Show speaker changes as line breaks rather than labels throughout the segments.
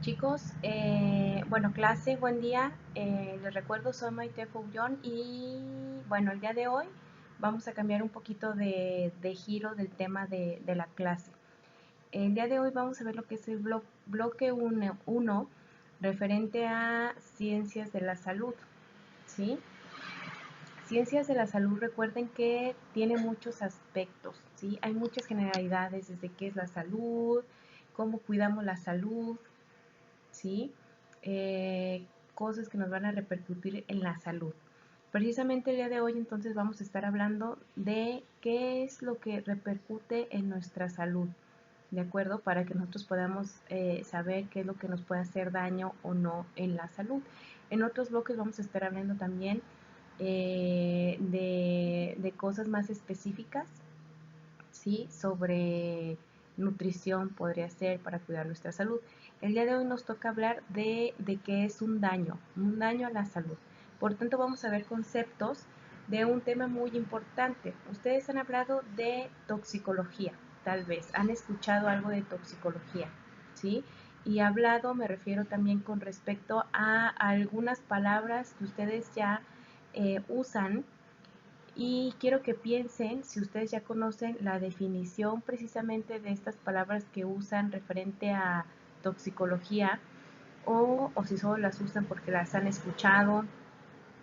Chicos, bueno, clase, buen día. Les recuerdo, soy Maite Foullón y bueno, el día de hoy vamos a cambiar un poquito de giro del tema de la clase. El día de hoy vamos a ver lo que es el bloque 1 referente a ciencias de la salud, ¿sí? Ciencias de la salud, recuerden que tiene muchos aspectos, ¿sí? Hay muchas generalidades desde qué es la salud, cómo cuidamos la salud, ¿sí? Cosas que nos van a repercutir en la salud. Precisamente el día de hoy entonces vamos a estar hablando de qué es lo que repercute en nuestra salud, ¿de acuerdo? Para que nosotros podamos saber qué es lo que nos puede hacer daño o no en la salud. En otros bloques vamos a estar hablando también de cosas más específicas, ¿sí? Sobre nutrición podría ser para cuidar nuestra salud. El día de hoy nos toca hablar de qué es un daño a la salud. Por tanto, vamos a ver conceptos de un tema muy importante. Ustedes han hablado de toxicología, tal vez, han escuchado algo de toxicología, ¿sí? Y hablado, me refiero también con respecto a algunas palabras que ustedes ya usan y quiero que piensen si ustedes ya conocen la definición precisamente de estas palabras que usan referente a toxicología o si solo las usan porque las han escuchado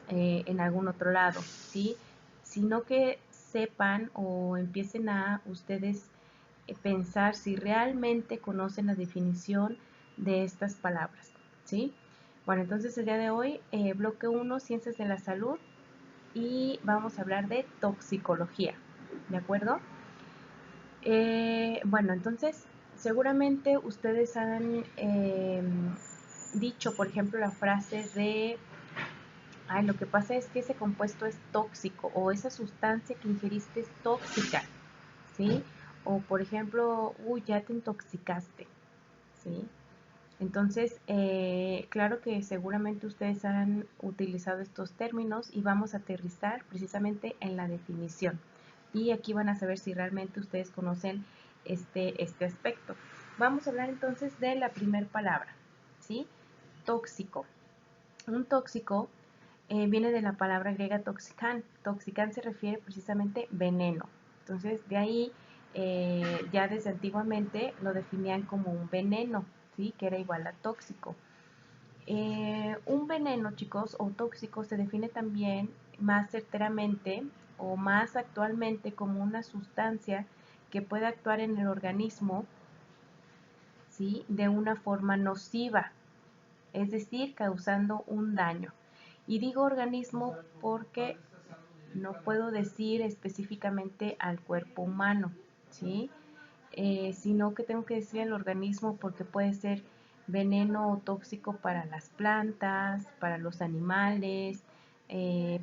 en algún otro lado, ¿sí? Sino que sepan o empiecen a ustedes pensar si realmente conocen la definición de estas palabras, ¿sí? Bueno, entonces el día de hoy, bloque 1, Ciencias de la Salud, y vamos a hablar de toxicología, ¿de acuerdo? Bueno, entonces seguramente ustedes han dicho, por ejemplo, la frase de, ay, lo que pasa es que ese compuesto es tóxico o esa sustancia que ingeriste es tóxica, ¿sí? O por ejemplo, uy, ya te intoxicaste, ¿sí? Entonces, claro que seguramente ustedes han utilizado estos términos y vamos a aterrizar precisamente en la definición. Y aquí van a saber si realmente ustedes conocen este aspecto. Vamos a hablar entonces de la primera palabra, ¿sí? Tóxico. Un tóxico viene de la palabra griega toxicán. Toxicán se refiere precisamente veneno. Entonces, de ahí ya desde antiguamente lo definían como un veneno, ¿sí? Que era igual a tóxico. Un veneno, chicos, o tóxico se define también más certeramente o más actualmente como una sustancia que puede actuar en el organismo, ¿sí? De una forma nociva, es decir, causando un daño. Y digo organismo porque no puedo decir específicamente al cuerpo humano, ¿sí? Sino que tengo que decir el organismo porque puede ser veneno o tóxico para las plantas, para los animales,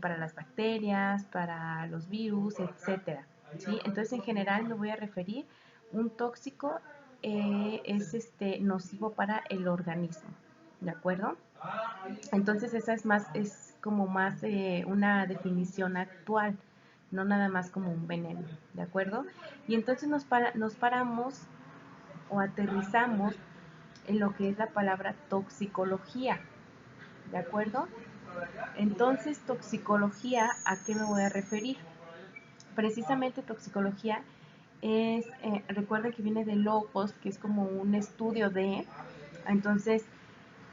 para las bacterias, para los virus, etcétera, ¿sí? Entonces, en general me voy a referir, un tóxico es nocivo para el organismo, ¿de acuerdo? Entonces, esa es más, es como más una definición actual, no nada más como un veneno, ¿de acuerdo? Y entonces nos paramos o aterrizamos en lo que es la palabra toxicología, ¿de acuerdo? Entonces, toxicología, ¿a qué me voy a referir? Precisamente toxicología es, recuerden que viene de logos, que es como un estudio de, entonces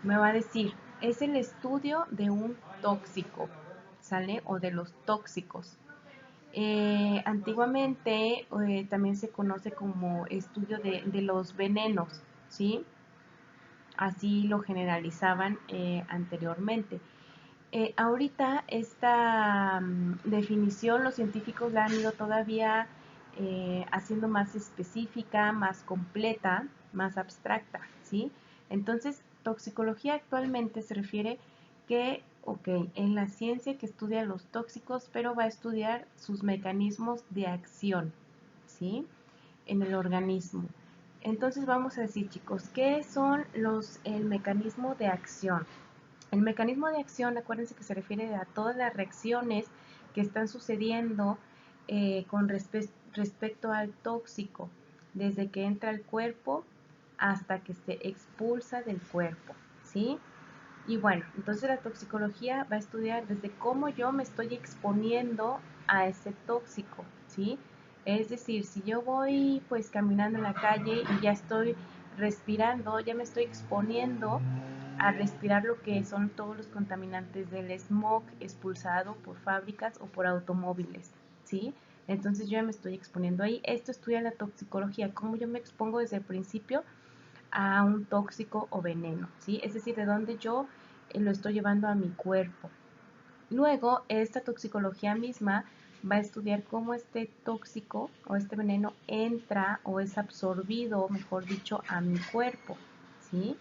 me va a decir, es el estudio de un tóxico, ¿sale? O de los tóxicos. Antiguamente también se conoce como estudio de los venenos, ¿sí? Así lo generalizaban anteriormente. Ahorita esta definición los científicos la han ido todavía haciendo más específica, más completa, más abstracta, ¿sí? Entonces, toxicología actualmente se refiere que, ok, en la ciencia que estudia los tóxicos, pero va a estudiar sus mecanismos de acción, ¿sí? En el organismo. Entonces vamos a decir, chicos, ¿qué son el mecanismo de acción? El mecanismo de acción, acuérdense que se refiere a todas las reacciones que están sucediendo con respecto al tóxico, desde que entra al cuerpo hasta que se expulsa del cuerpo, ¿sí? Y bueno, entonces la toxicología va a estudiar desde cómo yo me estoy exponiendo a ese tóxico, ¿sí? Es decir, si yo voy pues caminando en la calle y ya estoy respirando, ya me estoy exponiendo a respirar lo que son todos los contaminantes del smog expulsado por fábricas o por automóviles, ¿sí? Entonces yo ya me estoy exponiendo ahí. Esto estudia la toxicología, cómo yo me expongo desde el principio a un tóxico o veneno, ¿sí? Es decir, de dónde yo lo estoy llevando a mi cuerpo. Luego, esta toxicología misma va a estudiar cómo este tóxico o este veneno entra o es absorbido, mejor dicho, a mi cuerpo, ¿sí?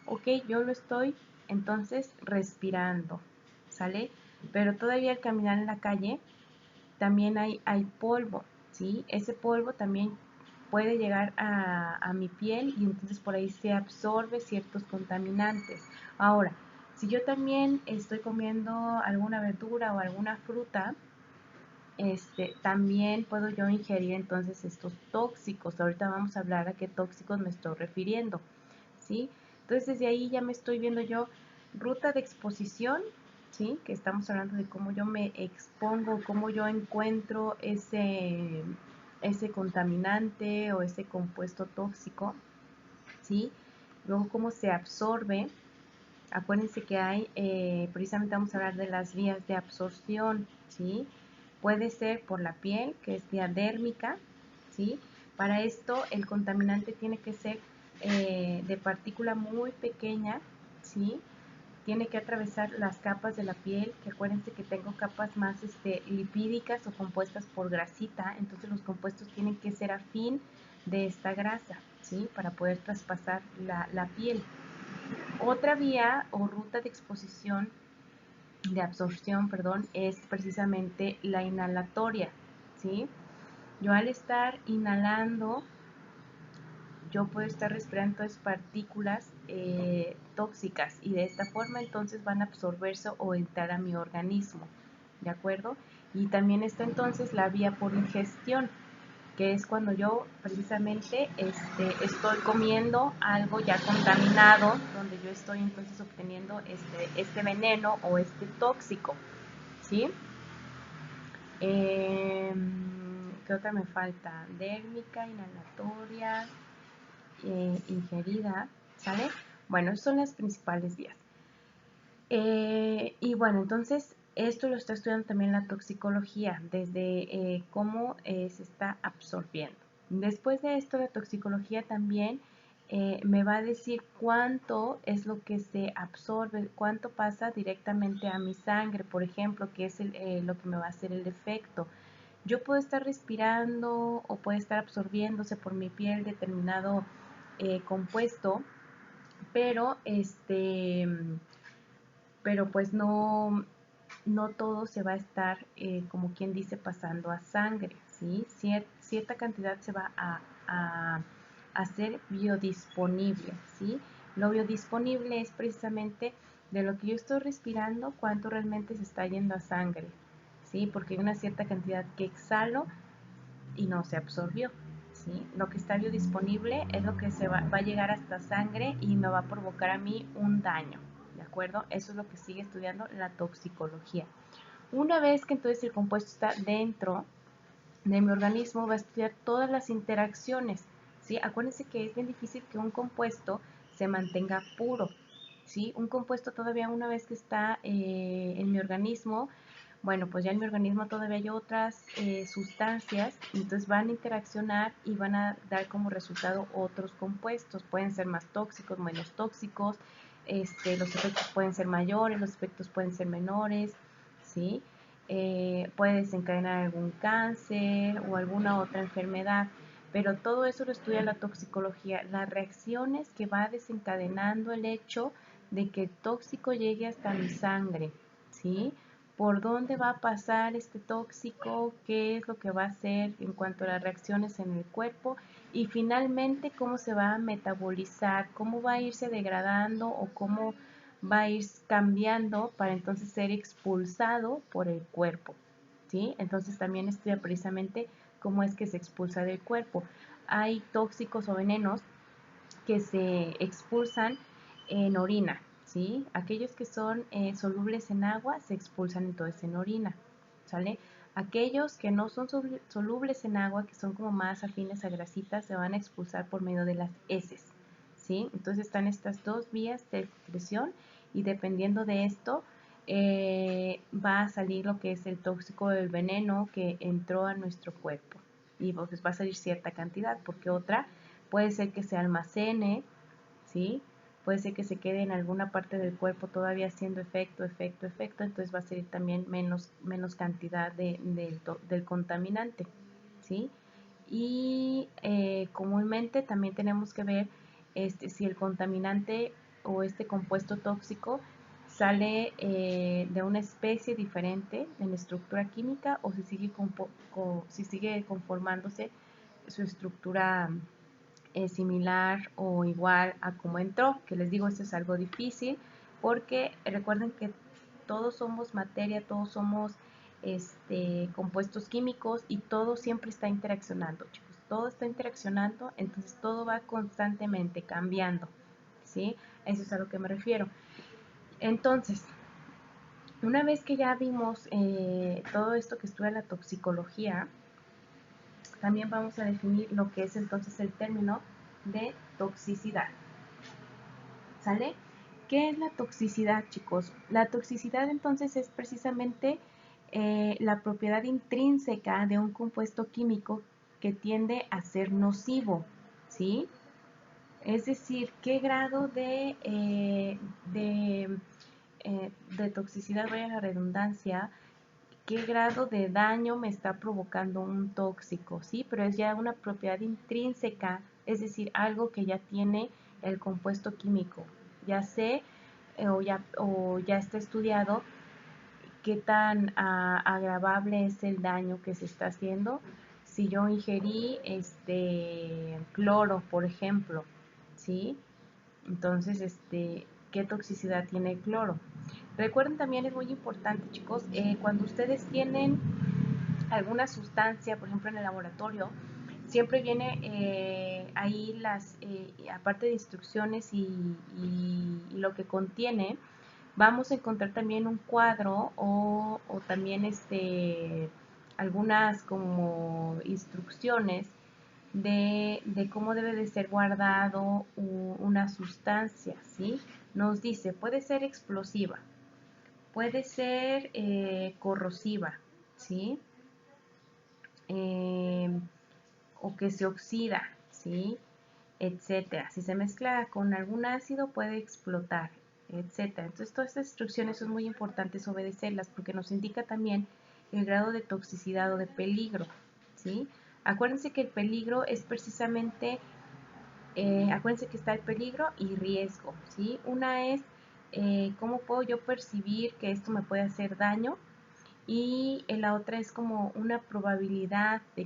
Ok, yo lo estoy entonces respirando, ¿sale? Pero todavía al caminar en la calle también hay polvo, ¿sí? Ese polvo también puede llegar a mi piel y entonces por ahí se absorbe ciertos contaminantes. Ahora, si yo también estoy comiendo alguna verdura o alguna fruta, también puedo yo ingerir entonces estos tóxicos. Ahorita vamos a hablar a qué tóxicos me estoy refiriendo, ¿sí? Entonces desde ahí ya me estoy viendo yo ruta de exposición, ¿sí? Que estamos hablando de cómo yo me expongo, cómo yo encuentro ese contaminante o ese compuesto tóxico, ¿sí? Luego cómo se absorbe. Acuérdense que hay, precisamente vamos a hablar de las vías de absorción, ¿sí? Puede ser por la piel, que es vía dérmica, ¿sí? Para esto el contaminante tiene que ser de partícula muy pequeña, ¿sí? Tiene que atravesar las capas de la piel, que acuérdense que tengo capas más lipídicas o compuestas por grasita, entonces los compuestos tienen que ser afín de esta grasa, ¿sí? Para poder traspasar la piel. Otra vía o ruta de exposición, de absorción, perdón, es precisamente la inhalatoria, ¿sí? Yo al estar inhalando, yo puedo estar respirando todas partículas tóxicas y de esta forma entonces van a absorberse o entrar a mi organismo, ¿de acuerdo? Y también está entonces la vía por ingestión, que es cuando yo precisamente estoy comiendo algo ya contaminado, donde yo estoy entonces obteniendo este veneno o este tóxico, ¿sí? ¿Qué otra me falta? Dérmica, inhalatoria, ingerida, ¿sale? Bueno, esas son las principales vías. Y bueno, entonces esto lo está estudiando también la toxicología, desde cómo se está absorbiendo. Después de esto, la toxicología también me va a decir cuánto es lo que se absorbe, cuánto pasa directamente a mi sangre, por ejemplo, que es lo que me va a hacer el efecto. Yo puedo estar respirando o puede estar absorbiéndose por mi piel determinado compuesto, pero pero pues no todo se va a estar, como quien dice, pasando a sangre, ¿sí? Cierta cantidad se va a hacer biodisponible, ¿sí? Lo biodisponible es precisamente de lo que yo estoy respirando, cuánto realmente se está yendo a sangre, ¿sí? Porque hay una cierta cantidad que exhalo y no se absorbió, ¿sí? Lo que está biodisponible es lo que va a llegar hasta sangre y me va a provocar a mí un daño, ¿de acuerdo? Eso es lo que sigue estudiando la toxicología. Una vez que entonces el compuesto está dentro de mi organismo, va a estudiar todas las interacciones, ¿sí? Acuérdense que es bien difícil que un compuesto se mantenga puro, ¿sí? Un compuesto todavía una vez que está en mi organismo, bueno, pues ya en mi organismo todavía hay otras sustancias, entonces van a interaccionar y van a dar como resultado otros compuestos. Pueden ser más tóxicos, menos tóxicos, los efectos pueden ser mayores, los efectos pueden ser menores, ¿sí? Puede desencadenar algún cáncer o alguna otra enfermedad, pero todo eso lo estudia la toxicología, las reacciones que va desencadenando el hecho de que el tóxico llegue hasta mi sangre, ¿sí? Por dónde va a pasar este tóxico, qué es lo que va a hacer en cuanto a las reacciones en el cuerpo y finalmente cómo se va a metabolizar, cómo va a irse degradando o cómo va a ir cambiando para entonces ser expulsado por el cuerpo, ¿sí? Entonces también estudia precisamente cómo es que se expulsa del cuerpo. Hay tóxicos o venenos que se expulsan en orina, ¿sí? Aquellos que son solubles en agua se expulsan entonces en orina, ¿sale? Aquellos que no son solubles en agua, que son como más afines a grasitas, se van a expulsar por medio de las heces, ¿sí? Entonces están estas dos vías de excreción y dependiendo de esto va a salir lo que es el tóxico del veneno que entró a nuestro cuerpo y pues va a salir cierta cantidad porque otra puede ser que se almacene, ¿sí? Puede ser que se quede en alguna parte del cuerpo todavía haciendo efecto, entonces va a salir también menos cantidad del contaminante, ¿sí? Y comúnmente también tenemos que ver si el contaminante o este compuesto tóxico sale de una especie diferente en estructura química o si sigue conformándose su estructura similar o igual a como entró, que les digo, esto es algo difícil porque recuerden que todos somos materia, todos somos compuestos químicos y todo siempre está interaccionando, chicos, todo está interaccionando, entonces todo va constantemente cambiando, ¿sí? Eso es a lo que me refiero. Entonces, una vez que ya vimos todo esto que estudia la toxicología, también vamos a definir lo que es entonces el término de toxicidad. ¿Sale? ¿Qué es la toxicidad, chicos? La toxicidad entonces es precisamente la propiedad intrínseca de un compuesto químico que tiende a ser nocivo, ¿sí? Es decir, qué grado de toxicidad, vaya la redundancia, qué grado de daño me está provocando un tóxico, ¿sí? Pero es ya una propiedad intrínseca, es decir, algo que ya tiene el compuesto químico. Ya sé o ya está estudiado qué tan agravable es el daño que se está haciendo si yo ingerí cloro, por ejemplo, ¿sí? Entonces, ¿qué toxicidad tiene el cloro? Recuerden también es muy importante, chicos, cuando ustedes tienen alguna sustancia, por ejemplo en el laboratorio, siempre viene ahí aparte de instrucciones y lo que contiene, vamos a encontrar también un cuadro o también algunas como instrucciones de cómo debe de ser guardado una sustancia, ¿sí? Nos dice, puede ser explosiva, puede ser corrosiva, ¿sí? Eh, o que se oxida, ¿sí? Etcétera. Si se mezcla con algún ácido puede explotar, etcétera. Entonces todas estas instrucciones son muy importantes obedecerlas porque nos indica también el grado de toxicidad o de peligro, ¿sí? Acuérdense que el peligro es precisamente, acuérdense que está el peligro y riesgo, ¿sí? Una es cómo puedo yo percibir que esto me puede hacer daño y la otra es como una probabilidad de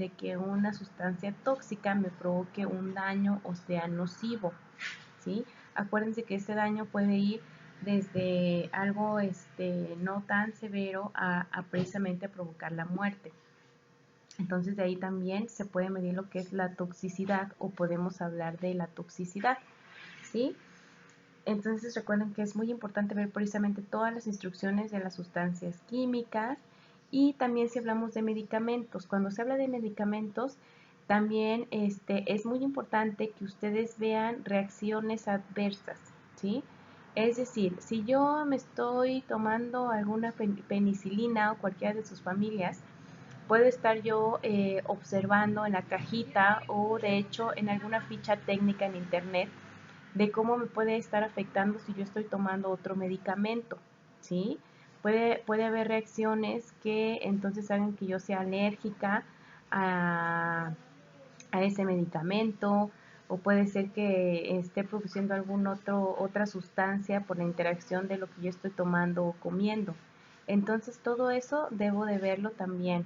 que una sustancia tóxica me provoque un daño o sea nocivo, ¿sí? Acuérdense que este daño puede ir desde algo no tan severo a precisamente provocar la muerte. Entonces de ahí también se puede medir lo que es la toxicidad o podemos hablar de la toxicidad, ¿sí? Entonces recuerden que es muy importante ver precisamente todas las instrucciones de las sustancias químicas y también si hablamos de medicamentos. Cuando se habla de medicamentos, también es muy importante que ustedes vean reacciones adversas, ¿sí? Es decir, si yo me estoy tomando alguna penicilina o cualquiera de sus familias, puedo estar yo observando en la cajita o de hecho en alguna ficha técnica en internet de cómo me puede estar afectando si yo estoy tomando otro medicamento, ¿sí? Puede haber reacciones que entonces hagan que yo sea alérgica a, a ese medicamento o puede ser que esté produciendo otra sustancia por la interacción de lo que yo estoy tomando o comiendo. Entonces todo eso debo de verlo también,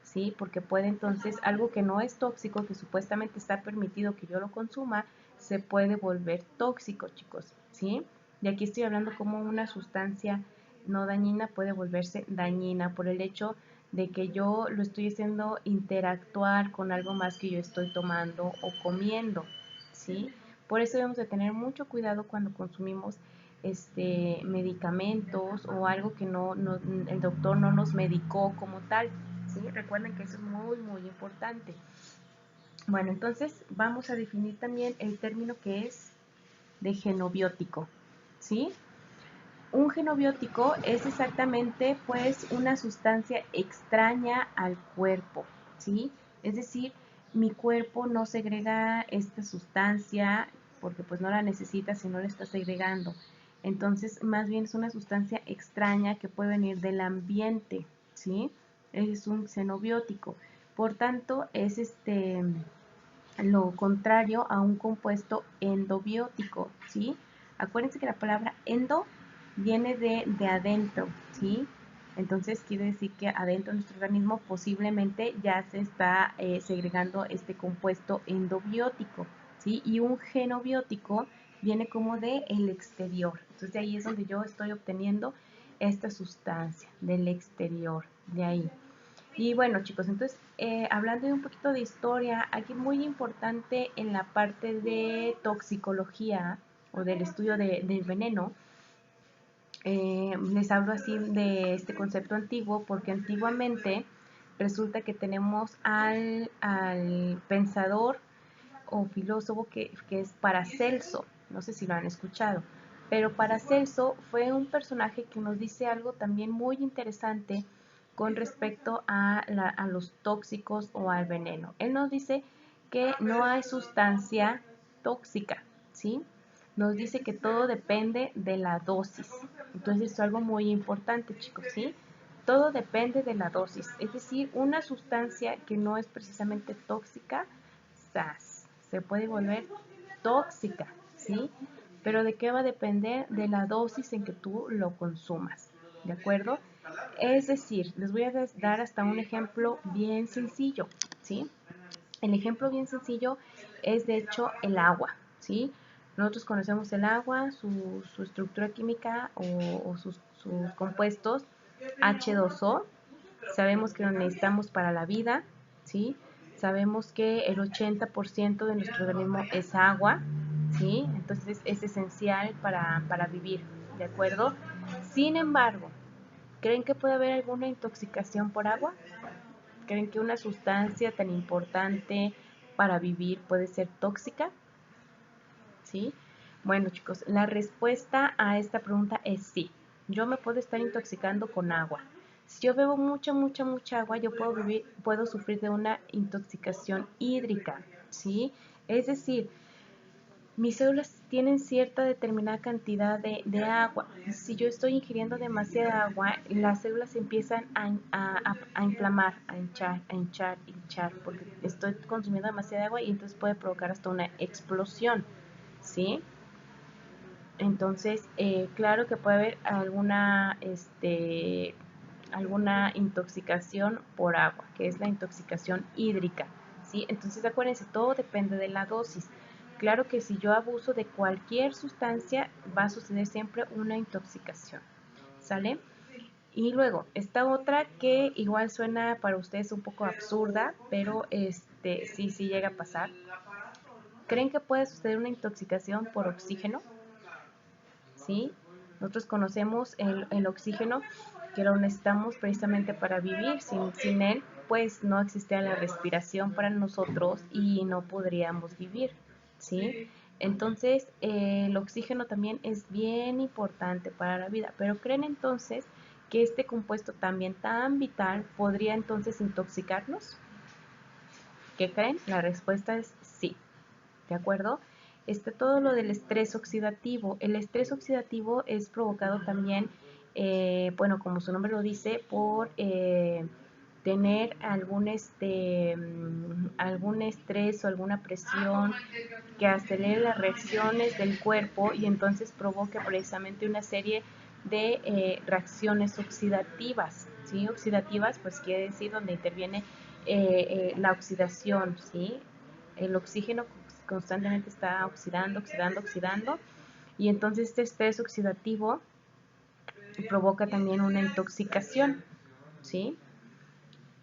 ¿sí? Porque puede entonces algo que no es tóxico, que supuestamente está permitido que yo lo consuma, se puede volver tóxico, chicos, ¿sí? Y aquí estoy hablando como una sustancia no dañina puede volverse dañina por el hecho de que yo lo estoy haciendo interactuar con algo más que yo estoy tomando o comiendo, ¿sí? Por eso debemos de tener mucho cuidado cuando consumimos medicamentos o algo que el doctor no nos medicó como tal, ¿sí? Recuerden que eso es muy, muy importante. Bueno, entonces vamos a definir también el término que es de genobiótico, ¿sí? Un genobiótico es exactamente pues una sustancia extraña al cuerpo, ¿sí? Es decir, mi cuerpo no segrega esta sustancia porque pues no la necesita si no la está segregando. Entonces, más bien es una sustancia extraña que puede venir del ambiente, ¿sí? Es un xenobiótico. Por tanto, es lo contrario a un compuesto endobiótico, ¿sí? Acuérdense que la palabra endo viene de adentro, ¿sí? Entonces quiere decir que adentro de nuestro organismo posiblemente ya se está segregando este compuesto endobiótico, ¿sí? Y un genobiótico viene como de el exterior. Entonces de ahí es donde yo estoy obteniendo esta sustancia, del exterior, de ahí. Y bueno, chicos, entonces, hablando de un poquito de historia, aquí muy importante en la parte de toxicología o del estudio del veneno, les hablo así de este concepto antiguo porque antiguamente resulta que tenemos al pensador o filósofo que es Paracelso, no sé si lo han escuchado, pero Paracelso fue un personaje que nos dice algo también muy interesante con respecto a los tóxicos o al veneno. Él nos dice que no hay sustancia tóxica, ¿sí? Nos dice que todo depende de la dosis. Entonces es algo muy importante, chicos, ¿sí? Todo depende de la dosis. Es decir, una sustancia que no es precisamente tóxica, ¡zas!, se puede volver tóxica, ¿sí? Pero ¿de qué va a depender? De la dosis en que tú lo consumas, ¿de acuerdo? Es decir, les voy a dar hasta un ejemplo bien sencillo, ¿sí? El ejemplo bien sencillo es de hecho el agua, ¿sí? Nosotros conocemos el agua, su estructura química o sus compuestos H2O, sabemos que lo necesitamos para la vida, ¿sí? Sabemos que el 80% de nuestro organismo es agua, ¿sí? Entonces es esencial para vivir, ¿de acuerdo? Sin embargo, ¿creen que puede haber alguna intoxicación por agua? ¿Creen que una sustancia tan importante para vivir puede ser tóxica? ¿Sí? Bueno, chicos, la respuesta a esta pregunta es sí. Yo me puedo estar intoxicando con agua. Si yo bebo mucha, mucha, mucha agua, yo puedo sufrir de una intoxicación hídrica, ¿sí? Es decir, mis células tienen cierta determinada cantidad de agua. Si yo estoy ingiriendo demasiada agua, las células empiezan a inflamar, a hinchar, porque estoy consumiendo demasiada agua y entonces puede provocar hasta una explosión, ¿sí? Entonces, claro que puede haber alguna intoxicación por agua, que es la intoxicación hídrica, ¿sí? Entonces, acuérdense, todo depende de la dosis. Claro que si yo abuso de cualquier sustancia, va a suceder siempre una intoxicación, ¿sale? Y luego, esta otra que igual suena para ustedes un poco absurda, pero sí llega a pasar. ¿Creen que puede suceder una intoxicación por oxígeno? ¿Sí? Nosotros conocemos el oxígeno que lo necesitamos precisamente para vivir. Sin él, pues no existiría la respiración para nosotros y no podríamos vivir, ¿sí? Entonces, el oxígeno también es bien importante para la vida. Pero ¿creen entonces que este compuesto también tan vital podría entonces intoxicarnos? ¿Qué creen? La respuesta es sí. ¿De acuerdo? Todo lo del estrés oxidativo. El estrés oxidativo es provocado también, bueno, como su nombre lo dice, por tener algún estrés o alguna presión que acelere las reacciones del cuerpo y entonces provoque precisamente una serie de reacciones oxidativas, ¿sí? Oxidativas, pues quiere decir donde interviene la oxidación, ¿sí? El oxígeno constantemente está oxidando, y entonces este estrés oxidativo provoca también una intoxicación, ¿sí?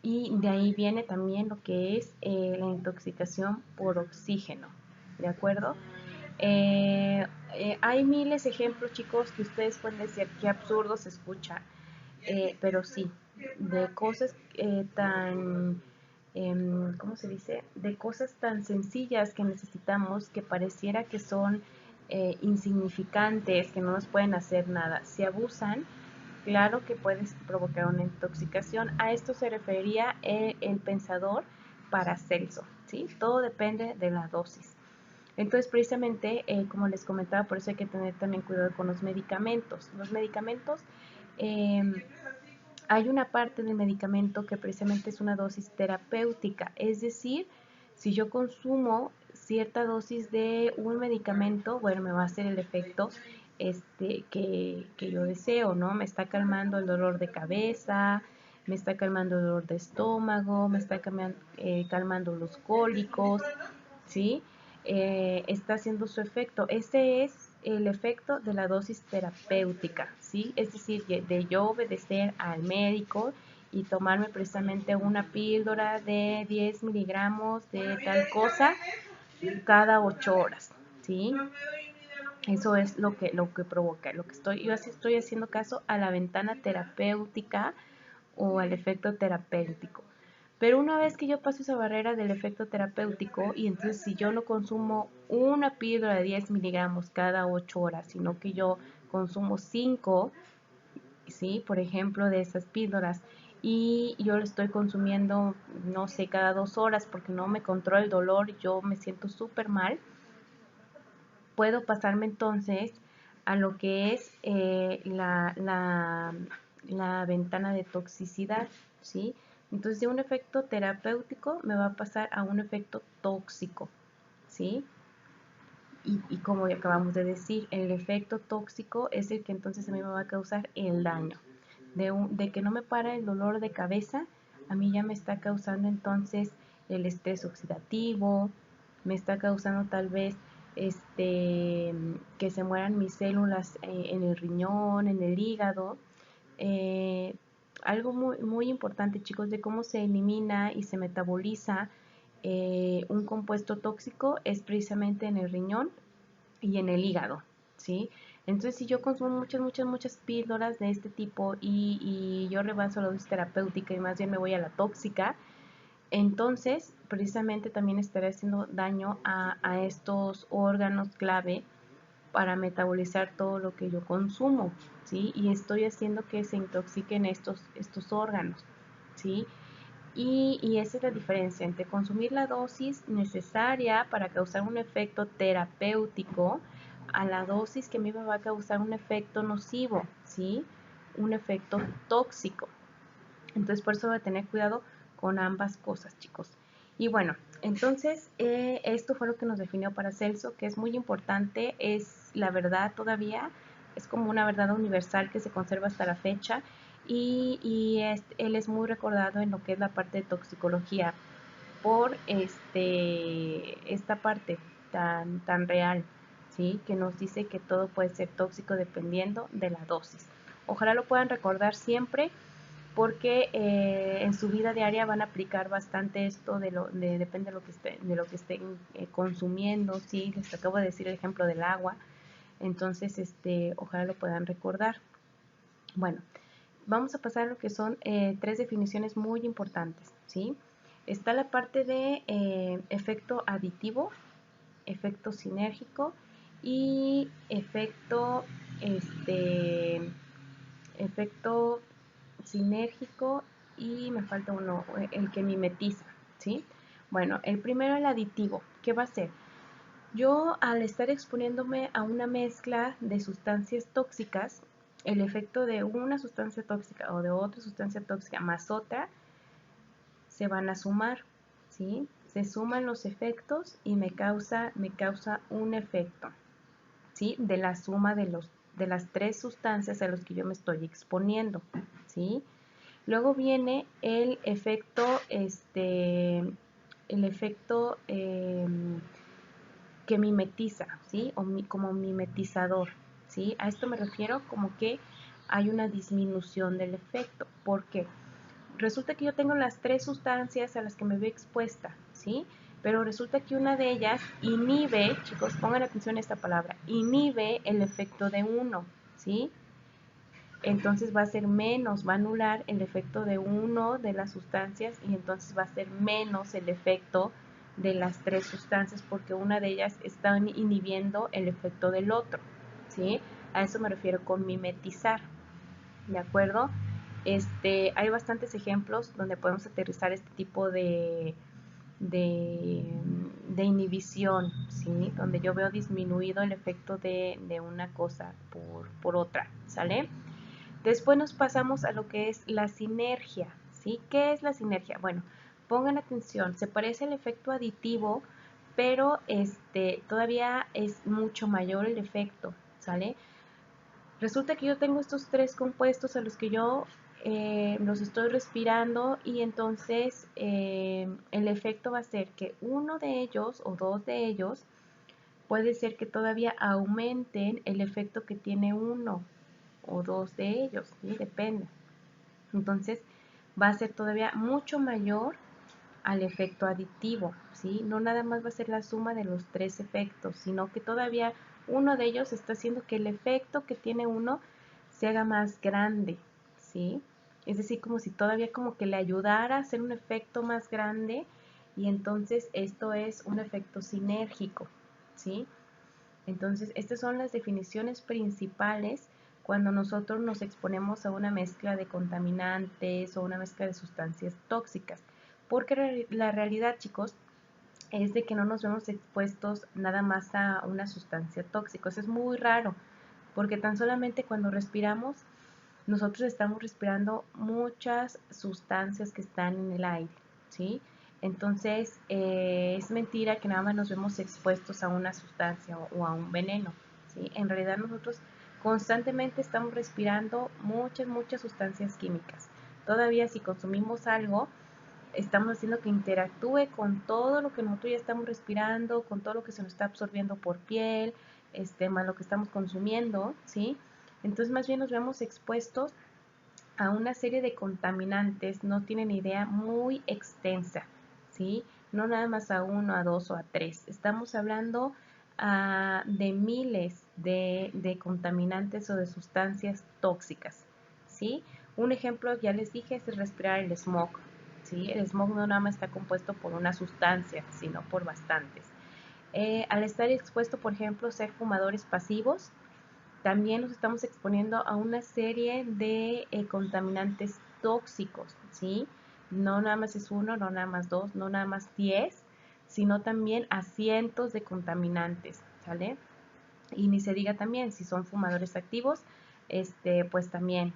Y de ahí viene también lo que es la intoxicación por oxígeno, ¿de acuerdo? Hay miles de ejemplos, chicos, que ustedes pueden decir qué absurdo se escucha, pero sí, de cosas tan, ¿cómo se dice? De cosas tan sencillas que necesitamos que pareciera que son insignificantes, que no nos pueden hacer nada. Si abusan, claro que puedes provocar una intoxicación. A esto se refería el pensador Paracelso, ¿sí? Todo depende de la dosis. Entonces, precisamente, como les comentaba, por eso hay que tener también cuidado con los medicamentos. Los medicamentos, eh, hay una parte del medicamento que precisamente es una dosis terapéutica, es decir, si yo consumo cierta dosis de un medicamento, bueno, me va a hacer el efecto que yo deseo, ¿no? Me está calmando el dolor de cabeza, me está calmando el dolor de estómago, me está calmando los cólicos, ¿sí? Está haciendo su efecto. Ese es el efecto de la dosis terapéutica, ¿sí? Es decir, de yo obedecer al médico y tomarme precisamente una píldora de 10 miligramos de tal cosa cada 8 horas, ¿sí? Eso es lo que provoca, yo así estoy haciendo caso a la ventana terapéutica o al efecto terapéutico. Pero una vez que yo paso esa barrera del efecto terapéutico, y entonces si yo no consumo una píldora de 10 miligramos cada 8 horas, sino que yo consumo 5, ¿sí? Por ejemplo, de esas píldoras, y yo lo estoy consumiendo, no sé, cada 2 horas porque no me controla el dolor, yo me siento súper mal, puedo pasarme entonces a lo que es la ventana de toxicidad, ¿sí? Entonces de un efecto terapéutico me va a pasar a un efecto tóxico, ¿sí? Y como acabamos de decir, el efecto tóxico es el que entonces a mí me va a causar el daño. De que no me para el dolor de cabeza, a mí ya me está causando entonces el estrés oxidativo, me está causando tal vez que se mueran mis células en el riñón, en el hígado. Eh, Algo muy, muy importante, chicos, de cómo se elimina y se metaboliza un compuesto tóxico es precisamente en el riñón y en el hígado, ¿sí? Entonces, si yo consumo muchas, muchas, muchas píldoras de este tipo y yo rebaso la dosis terapéutica y más bien me voy a la tóxica, entonces precisamente también estaré haciendo daño a estos órganos clave para metabolizar todo lo que yo consumo, ¿sí? Y estoy haciendo que se intoxiquen estos órganos, ¿sí? Y esa es la diferencia entre consumir la dosis necesaria para causar un efecto terapéutico a la dosis que a mí me va a causar un efecto nocivo, ¿sí? Un efecto tóxico. Entonces por eso voy a tener cuidado con ambas cosas, chicos. Y bueno, entonces esto fue lo que nos definió Paracelso, que es muy importante, es la verdad todavía, es como una verdad universal que se conserva hasta la fecha él es muy recordado en lo que es la parte de toxicología por esta parte tan real, ¿sí? Que nos dice que todo puede ser tóxico dependiendo de la dosis. Ojalá lo puedan recordar siempre porque en su vida diaria van a aplicar bastante esto depende de lo que estén consumiendo, sí, les acabo de decir el ejemplo del agua, entonces ojalá lo puedan recordar. Bueno, vamos a pasar a lo que son tres definiciones muy importantes, ¿sí? Está la parte de efecto aditivo, efecto sinérgico y efecto sinérgico y me falta uno, el que mimetiza, ¿sí? Bueno, el primero, el aditivo, ¿qué va a ser? Yo al estar exponiéndome a una mezcla de sustancias tóxicas, el efecto de una sustancia tóxica o de otra sustancia tóxica más otra se van a sumar, ¿sí? Se suman los efectos y me causa un efecto, ¿sí? De la suma de las tres sustancias a las que yo me estoy exponiendo, ¿sí? Luego viene el efecto que mimetiza, ¿sí? Como mimetizador, ¿sí? A esto me refiero como que hay una disminución del efecto. ¿Por qué? Resulta que yo tengo las tres sustancias a las que me veo expuesta, ¿sí? pero resulta que una de ellas inhibe, chicos, pongan atención a esta palabra, inhibe el efecto de uno, ¿sí? Entonces va a ser menos, va a anular el efecto de uno de las sustancias y entonces va a ser menos el efecto de las tres sustancias porque una de ellas está inhibiendo el efecto del otro, ¿sí? A eso me refiero con mimetizar, ¿de acuerdo? Hay bastantes ejemplos donde podemos aterrizar este tipo de, de inhibición, ¿sí? Donde yo veo disminuido el efecto de una cosa por otra, ¿sale? Después nos pasamos a lo que es la sinergia, ¿sí? ¿Qué es la sinergia? Bueno, pongan atención, se parece al efecto aditivo, pero todavía es mucho mayor el efecto, ¿sale? Resulta que yo tengo estos tres compuestos a los que yo los estoy respirando y entonces el efecto va a ser que uno de ellos o dos de ellos puede ser que todavía aumenten el efecto que tiene uno o dos de ellos, ¿sí? Depende. Entonces va a ser todavía mucho mayor al efecto aditivo, ¿sí? No nada más va a ser la suma de los tres efectos, sino que todavía uno de ellos está haciendo que el efecto que tiene uno se haga más grande, ¿sí? Es decir, como si todavía como que le ayudara a hacer un efecto más grande y entonces esto es un efecto sinérgico, ¿sí? Entonces, estas son las definiciones principales cuando nosotros nos exponemos a una mezcla de contaminantes o una mezcla de sustancias tóxicas. Porque la realidad, chicos, es de que no nos vemos expuestos nada más a una sustancia tóxica. Eso es muy raro, porque tan solamente cuando respiramos, nosotros estamos respirando muchas sustancias que están en el aire, ¿sí? Entonces, es mentira que nada más nos vemos expuestos a una sustancia o a un veneno, ¿sí? En realidad nosotros constantemente estamos respirando muchas sustancias químicas. Todavía si consumimos algo, estamos haciendo que interactúe con todo lo que nosotros ya estamos respirando, con todo lo que se nos está absorbiendo por piel, más lo que estamos consumiendo, ¿sí? Entonces más bien nos vemos expuestos a una serie de contaminantes, no tienen idea, muy extensa, ¿sí? No nada más a uno, a dos o a tres. Estamos hablando de miles de contaminantes o de sustancias tóxicas, ¿sí? Un ejemplo, ya les dije, es el respirar el smog, ¿sí? El smog no nada más está compuesto por una sustancia, sino por bastantes. Al estar expuesto, por ejemplo, ser fumadores pasivos, también nos estamos exponiendo a una serie de contaminantes tóxicos, ¿sí? No nada más es uno, no nada más dos, no nada más 10, sino también a cientos de contaminantes, ¿sale? Y ni se diga también, si son fumadores activos, pues también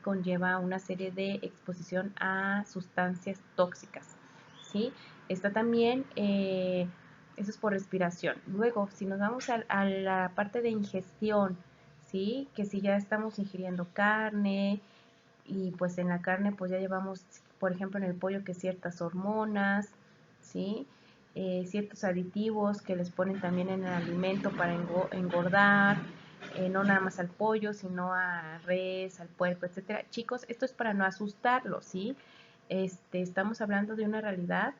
conlleva una serie de exposición a sustancias tóxicas, ¿sí? Está también, eso es por respiración. Luego, si nos vamos a la parte de ingestión, ¿sí? Que si ya estamos ingiriendo carne y pues en la carne pues ya llevamos, por ejemplo, en el pollo que ciertas hormonas, ¿sí? Ciertos aditivos que les ponen también en el alimento para engordar, no nada más al pollo, sino a res, al puerco, etcétera. Chicos, esto es para no asustarlos, ¿sí? Estamos hablando de una realidad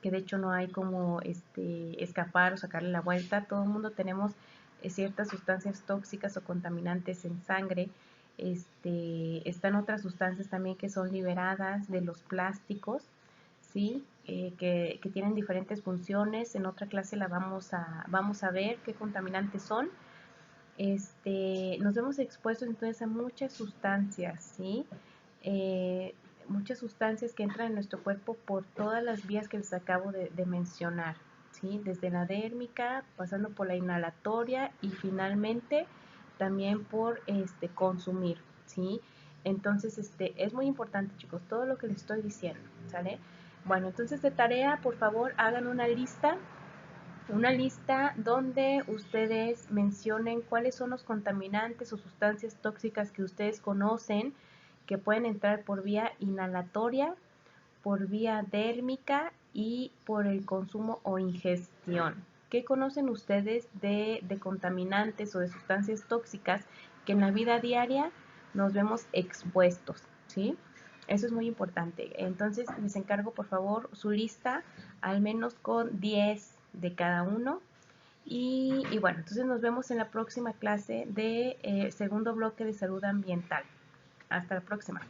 que de hecho no hay como escapar o sacarle la vuelta. Todo el mundo tenemos ciertas sustancias tóxicas o contaminantes en sangre. Están otras sustancias también que son liberadas de los plásticos, ¿sí? Que tienen diferentes funciones. En otra clase vamos a ver qué contaminantes son. Nos vemos expuestos entonces a muchas sustancias, ¿sí? Eh, Muchas sustancias que entran en nuestro cuerpo por todas las vías que les acabo de mencionar, ¿sí? Desde la dérmica, pasando por la inhalatoria y finalmente también por consumir, ¿sí? Entonces, es muy importante, chicos, todo lo que les estoy diciendo, ¿sale? Bueno, entonces de tarea, por favor, hagan una lista donde ustedes mencionen cuáles son los contaminantes o sustancias tóxicas que ustedes conocen que pueden entrar por vía inhalatoria, por vía dérmica y por el consumo o ingestión. ¿Qué conocen ustedes de contaminantes o de sustancias tóxicas que en la vida diaria nos vemos expuestos? ¿Sí? Eso es muy importante. Entonces les encargo por favor su lista, al menos con 10 de cada uno. Y bueno, entonces nos vemos en la próxima clase de segundo bloque de salud ambiental. Hasta la próxima.